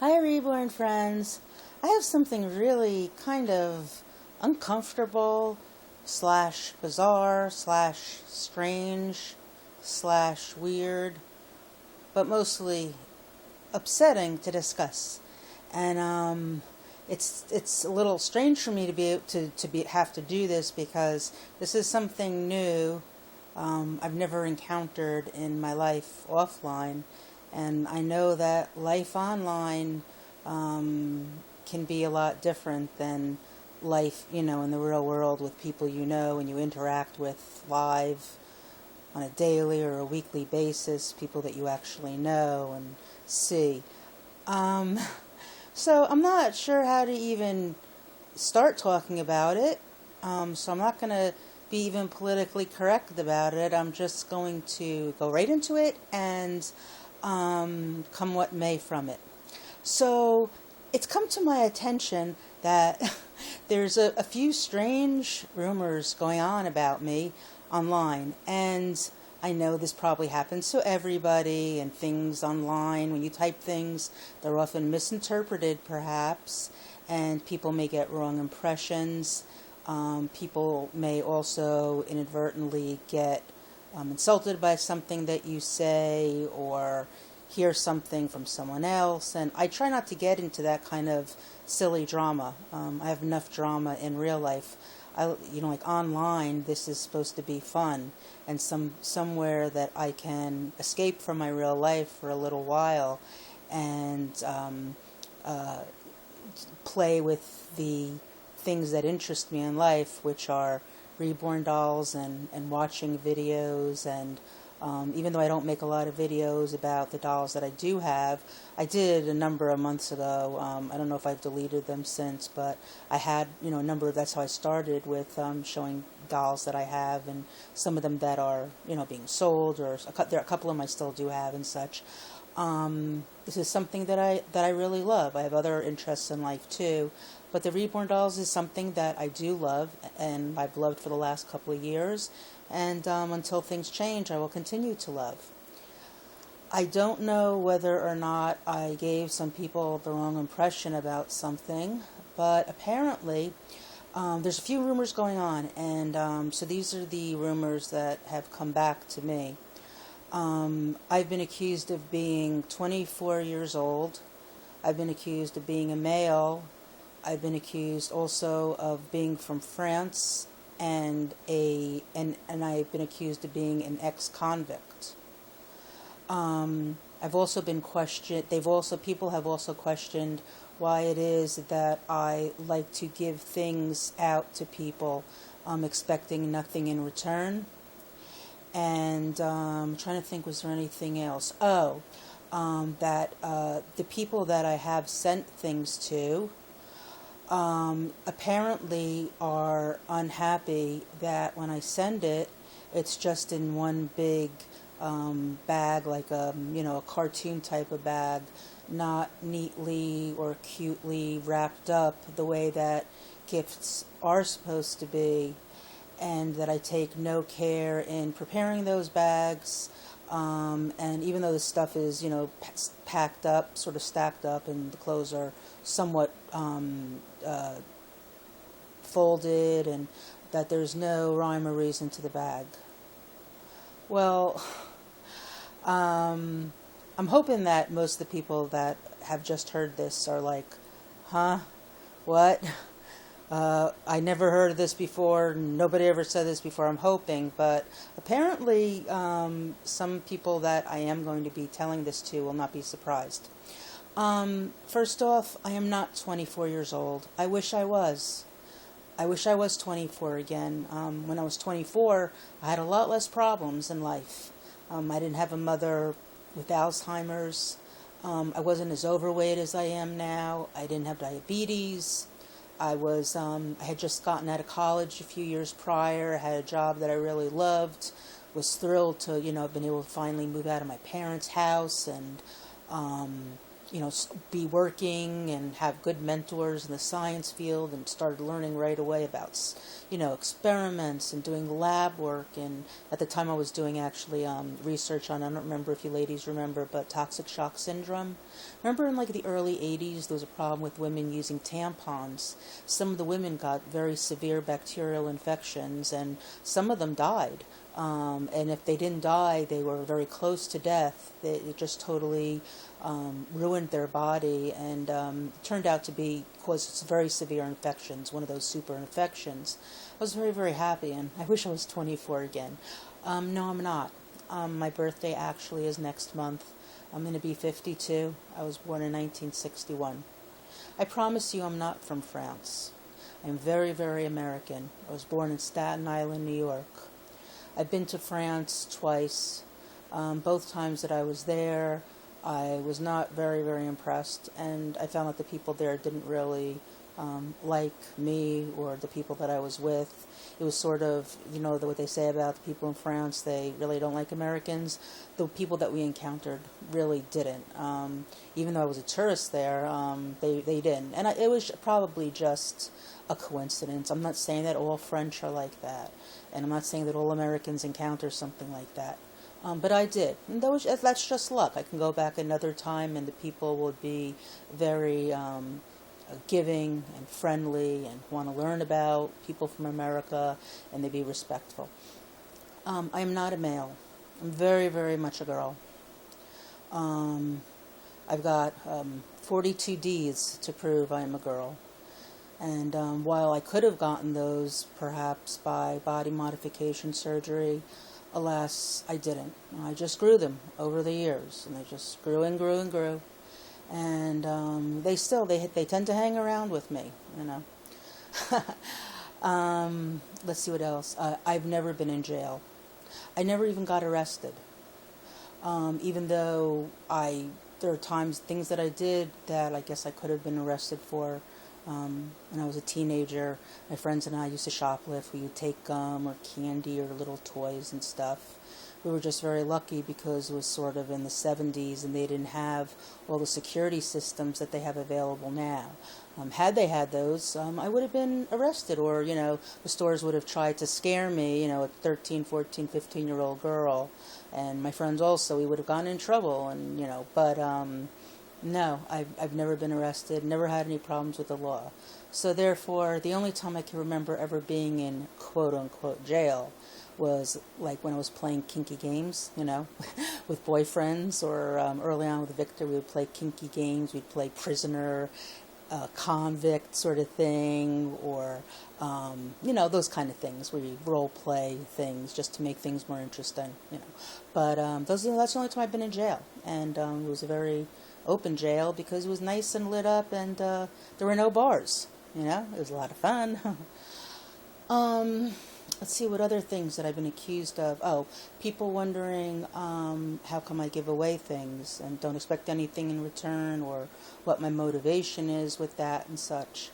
Hi, Reborn friends. I have something really kind of uncomfortable slash bizarre slash strange slash weird, but mostly upsetting to discuss. And it's a little strange for me to be able to have to do this because this is something new I've never encountered in my life offline. And I know that life online can be a lot different than life, in the real world with people and you interact with live on a daily or a weekly basis, people that you actually know and see. So I'm not sure how to even start talking about it. So I'm not going to be even politically correct about it. I'm just going to go right into it and come what may from it. So it's come to my attention that there's a few strange rumors going on about me online, and I know this probably happens to everybody, and things online, when you type things, they're often misinterpreted perhaps, and people may get wrong impressions. People may also inadvertently get insulted by something that you say or hear something from someone else, and I try not to get into that kind of silly drama. I have enough drama in real life. Like online, this is supposed to be fun and somewhere that I can escape from my real life for a little while and play with the things that interest me in life, which are reborn dolls and watching videos. And even though I don't make a lot of videos about the dolls that I do have, I did a number of months ago. I don't know if I've deleted them since, but I had, that's how I started with showing dolls that I have, and some of them that are, being sold, or there are a couple of them I still do have and such. This is something that I really love. I have other interests in life too, but the reborn dolls is something that I do love, and I've loved for the last couple of years, and until things change, I will continue to love. I don't know whether or not I gave some people the wrong impression about something, but apparently there's a few rumors going on, and so these are the rumors that have come back to me. I've been accused of being 24 years old. I've been accused of being a male. I've been accused also of being from France, and I've been accused of being an ex-convict. I've also been questioned. People have also questioned why it is that I like to give things out to people, expecting nothing in return. And I'm trying to think, was there anything else? That the people that I have sent things to apparently are unhappy that when I send it, it's just in one big bag, like a cartoon type of bag, not neatly or cutely wrapped up the way that gifts are supposed to be, and that I take no care in preparing those bags. And even though the stuff is, packed up, sort of stacked up, and the clothes are somewhat folded, and that there's no rhyme or reason to the bag. Well, I'm hoping that most of the people that have just heard this are like, huh? What? I never heard of this before. Nobody ever said this before. I'm hoping, but apparently some people that I am going to be telling this to will not be surprised. First off, I am not 24 years old. I wish I was. I wish I was 24 again. When I was 24, I had a lot less problems in life. I didn't have a mother with Alzheimer's. I wasn't as overweight as I am now. I didn't have diabetes. I had just gotten out of college a few years prior. I had a job that I really loved. Was thrilled to, have been able to finally move out of my parents' house, and be working and have good mentors in the science field, and started learning right away about, experiments and doing lab work. And at the time I was doing actually research on, I don't remember if you ladies remember, but toxic shock syndrome. Remember in like the early 80s, there was a problem with women using tampons. Some of the women got very severe bacterial infections, and some of them died. And if they didn't die, they were very close to death. It just totally ruined their body, and turned out to be cause very severe infections, one of those super infections. I was very, very happy, and I wish I was 24 again. No, I'm not. My birthday actually is next month. I'm going to be 52. I was born in 1961. I promise you I'm not from France. I'm very, very American. I was born in Staten Island, New York. I've been to France twice. Both times that I was there, I was not very, very impressed, and I found that the people there didn't really like me or the people that I was with. It was sort of, what they say about the people in France, they really don't like Americans. The people that we encountered really didn't. Even though I was a tourist there, they didn't. And it was probably just a coincidence. I'm not saying that all French are like that, and I'm not saying that all Americans encounter something like that. But I did. And that's just luck. I can go back another time, and the people would be very giving and friendly and want to learn about people from America, and they'd be respectful. I am not a male. I'm very, very much a girl. I've got 42 Ds to prove I am a girl. And while I could have gotten those perhaps by body modification surgery, alas, I didn't. I just grew them over the years, and they just grew and grew and grew. And they tend to hang around with me, Let's see what else. I've never been in jail. I never even got arrested. Even though there are things that I did that I guess I could have been arrested for. When I was a teenager, my friends and I used to shoplift. We would take gum or candy or little toys and stuff. We were just very lucky because it was sort of in the 70s, and they didn't have all the security systems that they have available now. Had they had those, I would have been arrested, or, the stores would have tried to scare me, a 13, 14, 15-year-old girl. And my friends also, we would have gotten in trouble, and, but... No, I've never been arrested, never had any problems with the law. So therefore, the only time I can remember ever being in quote-unquote jail was like when I was playing kinky games, with boyfriends, or early on with Victor, we would play kinky games. We'd play prisoner, convict sort of thing, or, those kind of things where you role play things just to make things more interesting, But that's the only time I've been in jail, and it was a very open jail because it was nice and lit up, and there were no bars. It was a lot of fun. Let's see what other things that I've been accused of. Oh, people wondering how come I give away things and don't expect anything in return, or what my motivation is with that and such.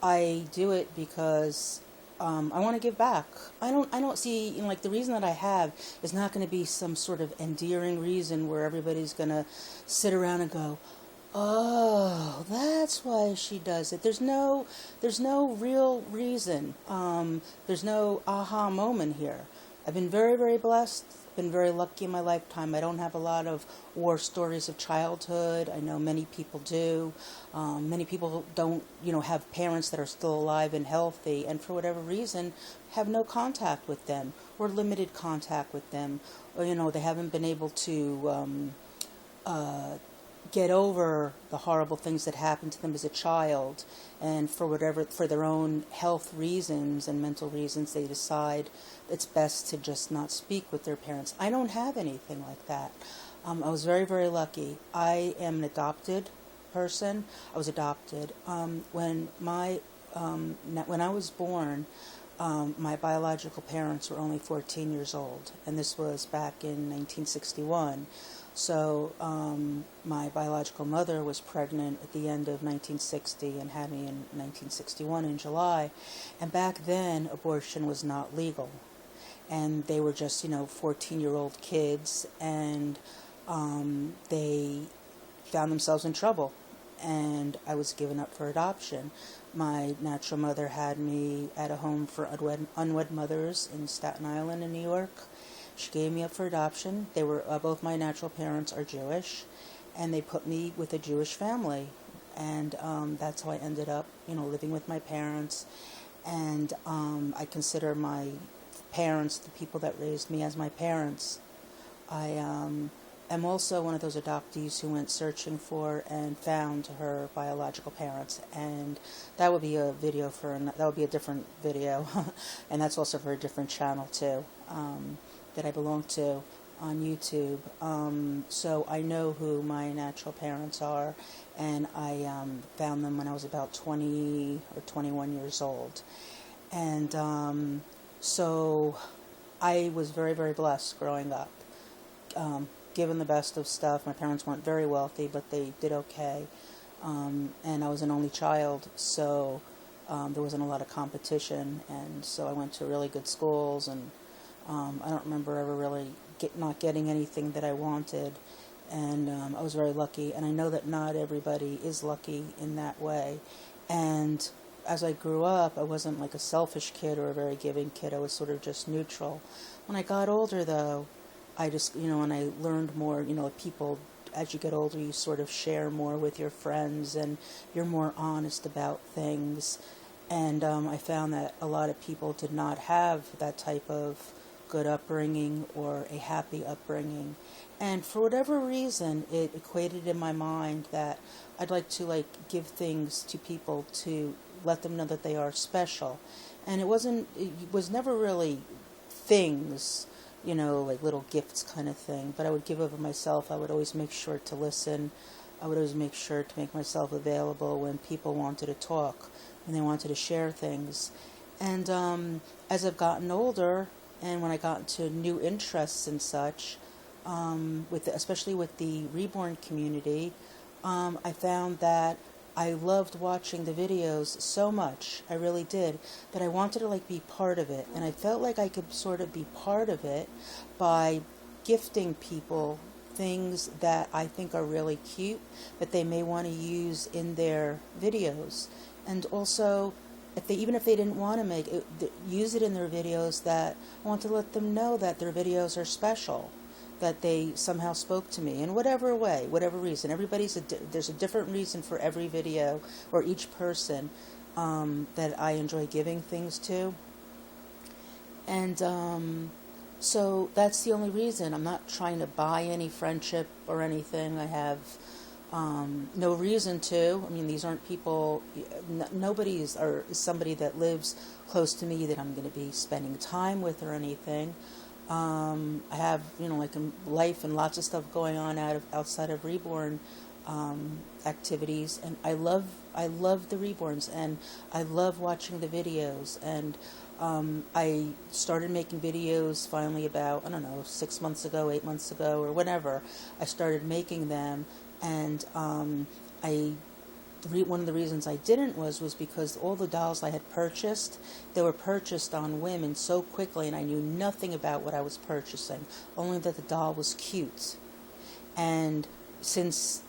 I do it because I want to give back. I don't see, the reason that I have is not going to be some sort of endearing reason where everybody's going to sit around and go, oh, that's why she does it. There's no real reason. There's no aha moment here. I've been very, very blessed. Been very lucky in my lifetime. I don't have a lot of war stories of childhood. I know many people do. Many people don't, have parents that are still alive and healthy, and for whatever reason have no contact with them, or limited contact with them, or they haven't been able to get over the horrible things that happened to them as a child, and for their own health reasons and mental reasons, they decide it's best to just not speak with their parents. I don't have anything like that. I was very, very lucky. I am an adopted person. I was adopted. When I was born, my biological parents were only 14 years old, and this was back in 1961. So my biological mother was pregnant at the end of 1960 and had me in 1961 in July. And back then, abortion was not legal. And they were just, 14-year-old kids. And they found themselves in trouble, and I was given up for adoption. My natural mother had me at a home for unwed mothers in Staten Island in New York. She gave me up for adoption. They were both my natural parents are Jewish, and they put me with a Jewish family, and that's how I ended up, living with my parents. And I consider my parents, the people that raised me, as my parents. I am also one of those adoptees who went searching for and found her biological parents, and that would be a different video, and that's also for a different channel too, that I belong to on YouTube. So I know who my natural parents are, and I found them when I was about 20 or 21 years old. And so I was very, very blessed growing up. Given the best of stuff. My parents weren't very wealthy, but they did okay. And I was an only child, so there wasn't a lot of competition, and so I went to really good schools, and I don't remember ever really not getting anything that I wanted, and I was very lucky, and I know that not everybody is lucky in that way. And as I grew up, I wasn't like a selfish kid or a very giving kid. I was sort of just neutral. When I got older, though, I just, and I learned more, people, as you get older, you sort of share more with your friends, and you're more honest about things. And I found that a lot of people did not have that type of good upbringing or a happy upbringing. And for whatever reason, it equated in my mind that I'd like to, give things to people to let them know that they are special. And it was never really things, like little gifts kind of thing, but I would give of myself. I would always make sure to listen. I would always make sure to make myself available when people wanted to talk, when they wanted to share things. And as I've gotten older, and when I got into new interests and such, especially with the reborn community, I found that I loved watching the videos so much, I really did, that I wanted to be part of it. And I felt like I could sort of be part of it by gifting people things that I think are really cute that they may want to use in their videos. And also, even if they didn't want to make it, use it in their videos, that I want to let them know that their videos are special, that they somehow spoke to me in whatever way, whatever reason. There's a different reason for every video or each person that I enjoy giving things to. And so that's the only reason. I'm not trying to buy any friendship or anything. I have no reason to. I mean, these aren't people, nobody is somebody that lives close to me that I'm going to be spending time with or anything. I have, in life and lots of stuff going on outside of reborn activities, and I love the reborns, and I love watching the videos. And I started making videos finally about, 6 months ago, 8 months ago, or whenever I started making them. And one of the reasons I didn't was because all the dolls I had purchased, they were purchased on whim so quickly, and I knew nothing about what I was purchasing, only that the doll was cute. And since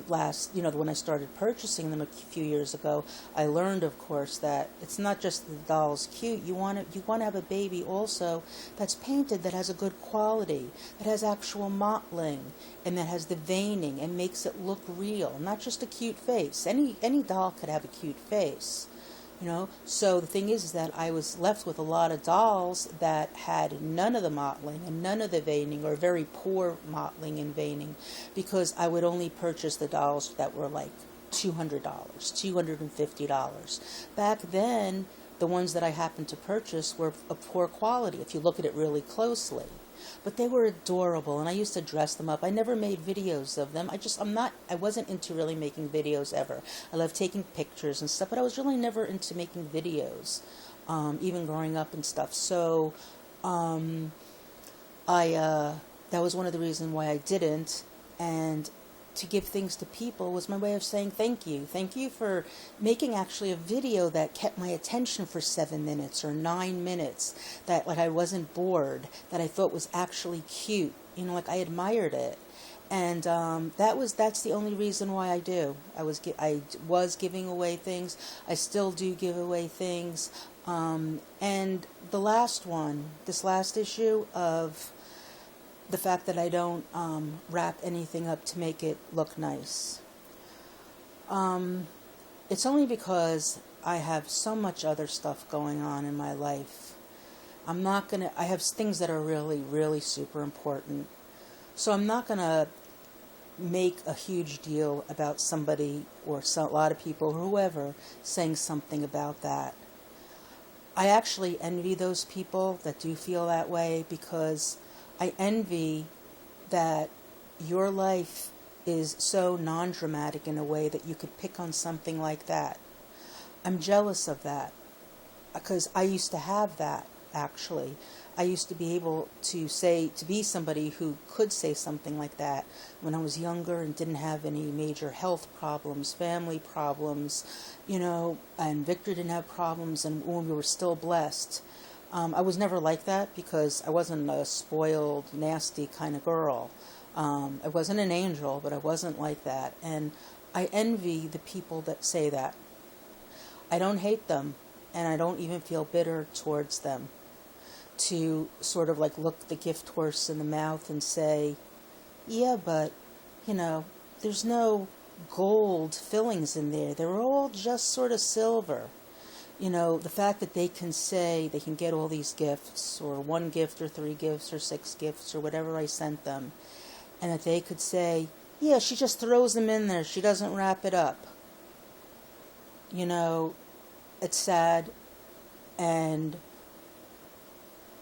when I started purchasing them a few years ago, I learned, of course, that it's not just the doll's cute. You want to have a baby also that's painted, that has a good quality, that has actual mottling, and that has the veining and makes it look real, not just a cute face. Any doll could have a cute face. So the thing is that I was left with a lot of dolls that had none of the mottling and none of the veining, or very poor mottling and veining, because I would only purchase the dolls that were like $200, $250. Back then, the ones that I happened to purchase were of poor quality, if you look at it really closely. But they were adorable, and I used to dress them up. I never made videos of them. I wasn't into really making videos ever. I love taking pictures and stuff, but I was really never into making videos, even growing up and stuff. So, that was one of the reasons why I didn't, and to give things to people was my way of saying thank you. Thank you for making actually a video that kept my attention for 7 minutes or 9 minutes, that I wasn't bored, that I thought was actually cute. I admired it. And that's the only reason why I do. I was giving away things. I still do give away things. And the last one, this last issue of the fact that I don't wrap anything up to make it look nice. It's only because I have so much other stuff going on in my life. I have things that are really, really super important. So I'm not going to make a huge deal about somebody or a lot of people or whoever saying something about that. I actually envy those people that do feel that way, because I envy that your life is so non-dramatic in a way that you could pick on something like that. I'm jealous of that, because I used to have that, actually. I used to be able to be somebody who could say something like that when I was younger and didn't have any major health problems, family problems, and Victor didn't have problems, and we were still blessed. I was never like that because I wasn't a spoiled, nasty kind of girl. I wasn't an angel, but I wasn't like that. And I envy the people that say that. I don't hate them, and I don't even feel bitter towards them. To sort of like look the gift horse in the mouth and say, yeah, but, there's no gold fillings in there. They're all just sort of silver. The fact that they can say they can get all these gifts, or 1 gift or 3 gifts or 6 gifts or whatever I sent them, and that they could say, yeah, she just throws them in there. She doesn't wrap it up. It's sad, and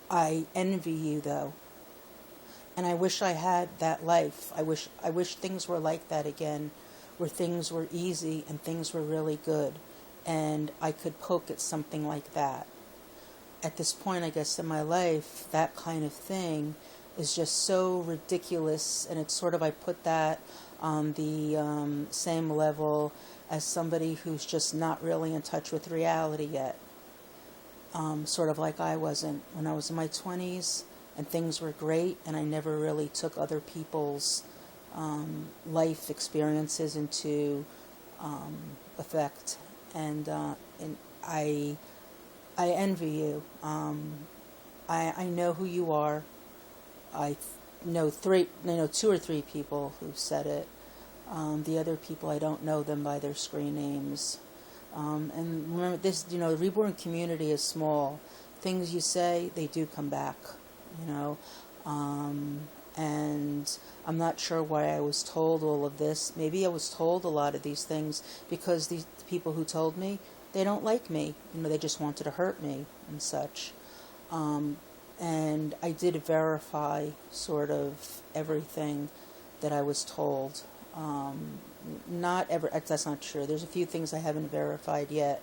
I envy you, though, and I wish I had that life. I wish things were like that again, where things were easy and things were really good, and I could poke at something like that. At this point, I guess, in my life, that kind of thing is just so ridiculous, and it's sort of, I put that on the same level as somebody who's just not really in touch with reality yet. Sort of like I wasn't when I was in my 20s, and things were great, and I never really took other people's life experiences into effect. And I envy you. I know who you are. I know 2 or 3 people who've said it. The other people, I don't know them by their screen names. And remember this, the reborn community is small. Things you say, they do come back, and I'm not sure why I was told all of this. Maybe I was told a lot of these things because the people who told me, they don't like me. They just wanted to hurt me and such. And I did verify sort of everything that I was told. That's not true. There's a few things I haven't verified yet,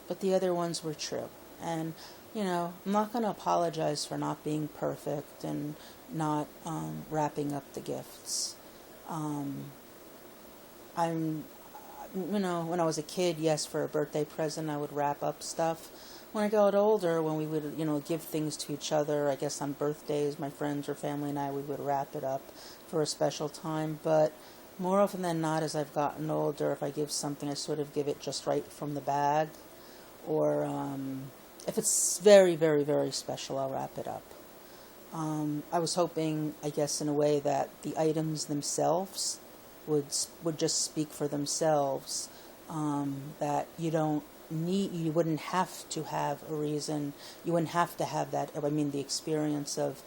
but the other ones were true. And, I'm not going to apologize for not being perfect and not wrapping up the gifts. When I was a kid, yes, for a birthday present, I would wrap up stuff. When I got older, when we would, give things to each other, I guess on birthdays, my friends or family and I, we would wrap it up for a special time. But more often than not, as I've gotten older, if I give something, I sort of give it just right from the bag. Or if it's very, very, very special, I'll wrap it up. I was hoping, I guess, in a way that the items themselves would just speak for themselves. That you wouldn't have to have a reason. You wouldn't have to have that. The experience of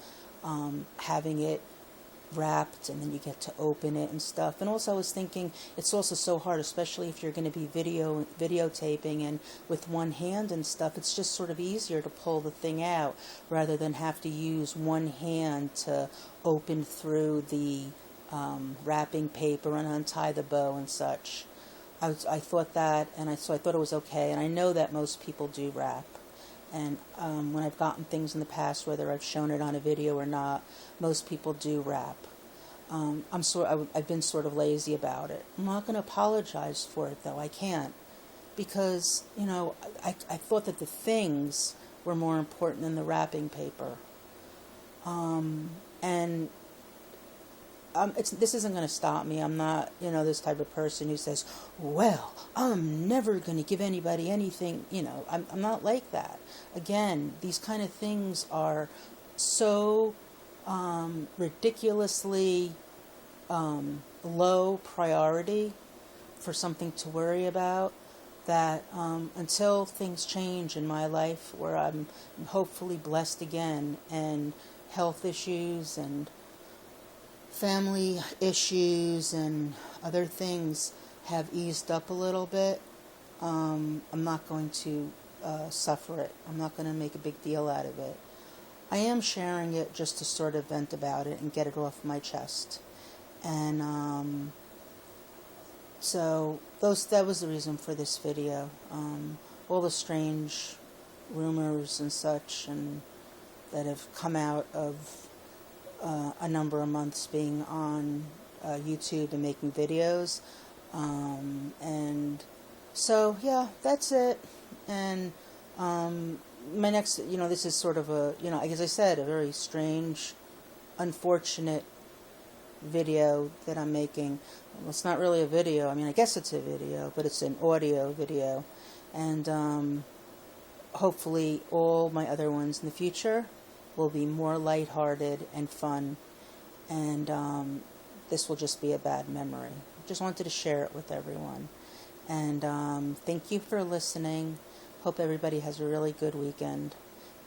having it wrapped, and then you get to open it and stuff. And also I was thinking, it's also so hard, especially if you're going to be videotaping and with one hand and stuff. It's just sort of easier to pull the thing out rather than have to use one hand to open through the wrapping paper and untie the bow and such. I thought that, and so I thought it was okay. And I know that most people do wrap. And when I've gotten things in the past, whether I've shown it on a video or not, most people do wrap. I've been sort of lazy about it. I'm not going to apologize for it, though. I can't, because I thought that the things were more important than the wrapping paper. And this isn't going to stop me. I'm not, this type of person who says, well, I'm never going to give anybody anything. I'm not like that. Again, these kind of things are so ridiculously low priority for something to worry about, that until things change in my life where I'm hopefully blessed again, and health issues and family issues and other things have eased up a little bit, I'm not going to suffer it. I'm not going to make a big deal out of it. I am sharing it just to sort of vent about it and get it off my chest. And so that was the reason for this video. All the strange rumors and such and that have come out of a number of months being on YouTube and making videos. And so, yeah, that's it. And my next, this is sort of a, as I said, a very strange, unfortunate video that I'm making. Well, it's not really a video. I mean, I guess it's a video, but it's an audio video. And hopefully all my other ones in the future will be more lighthearted and fun. And this will just be a bad memory. Just wanted to share it with everyone. And thank you for listening. Hope everybody has a really good weekend.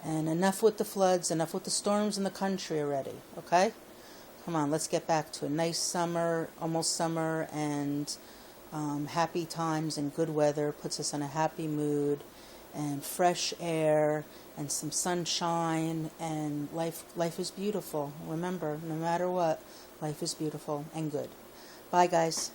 And enough with the floods, enough with the storms in the country already, okay? Come on, let's get back to a nice summer, almost summer, and happy times and good weather puts us in a happy mood, and fresh air and some sunshine, and life is beautiful. Remember, no matter what, life is beautiful and good. Bye, guys.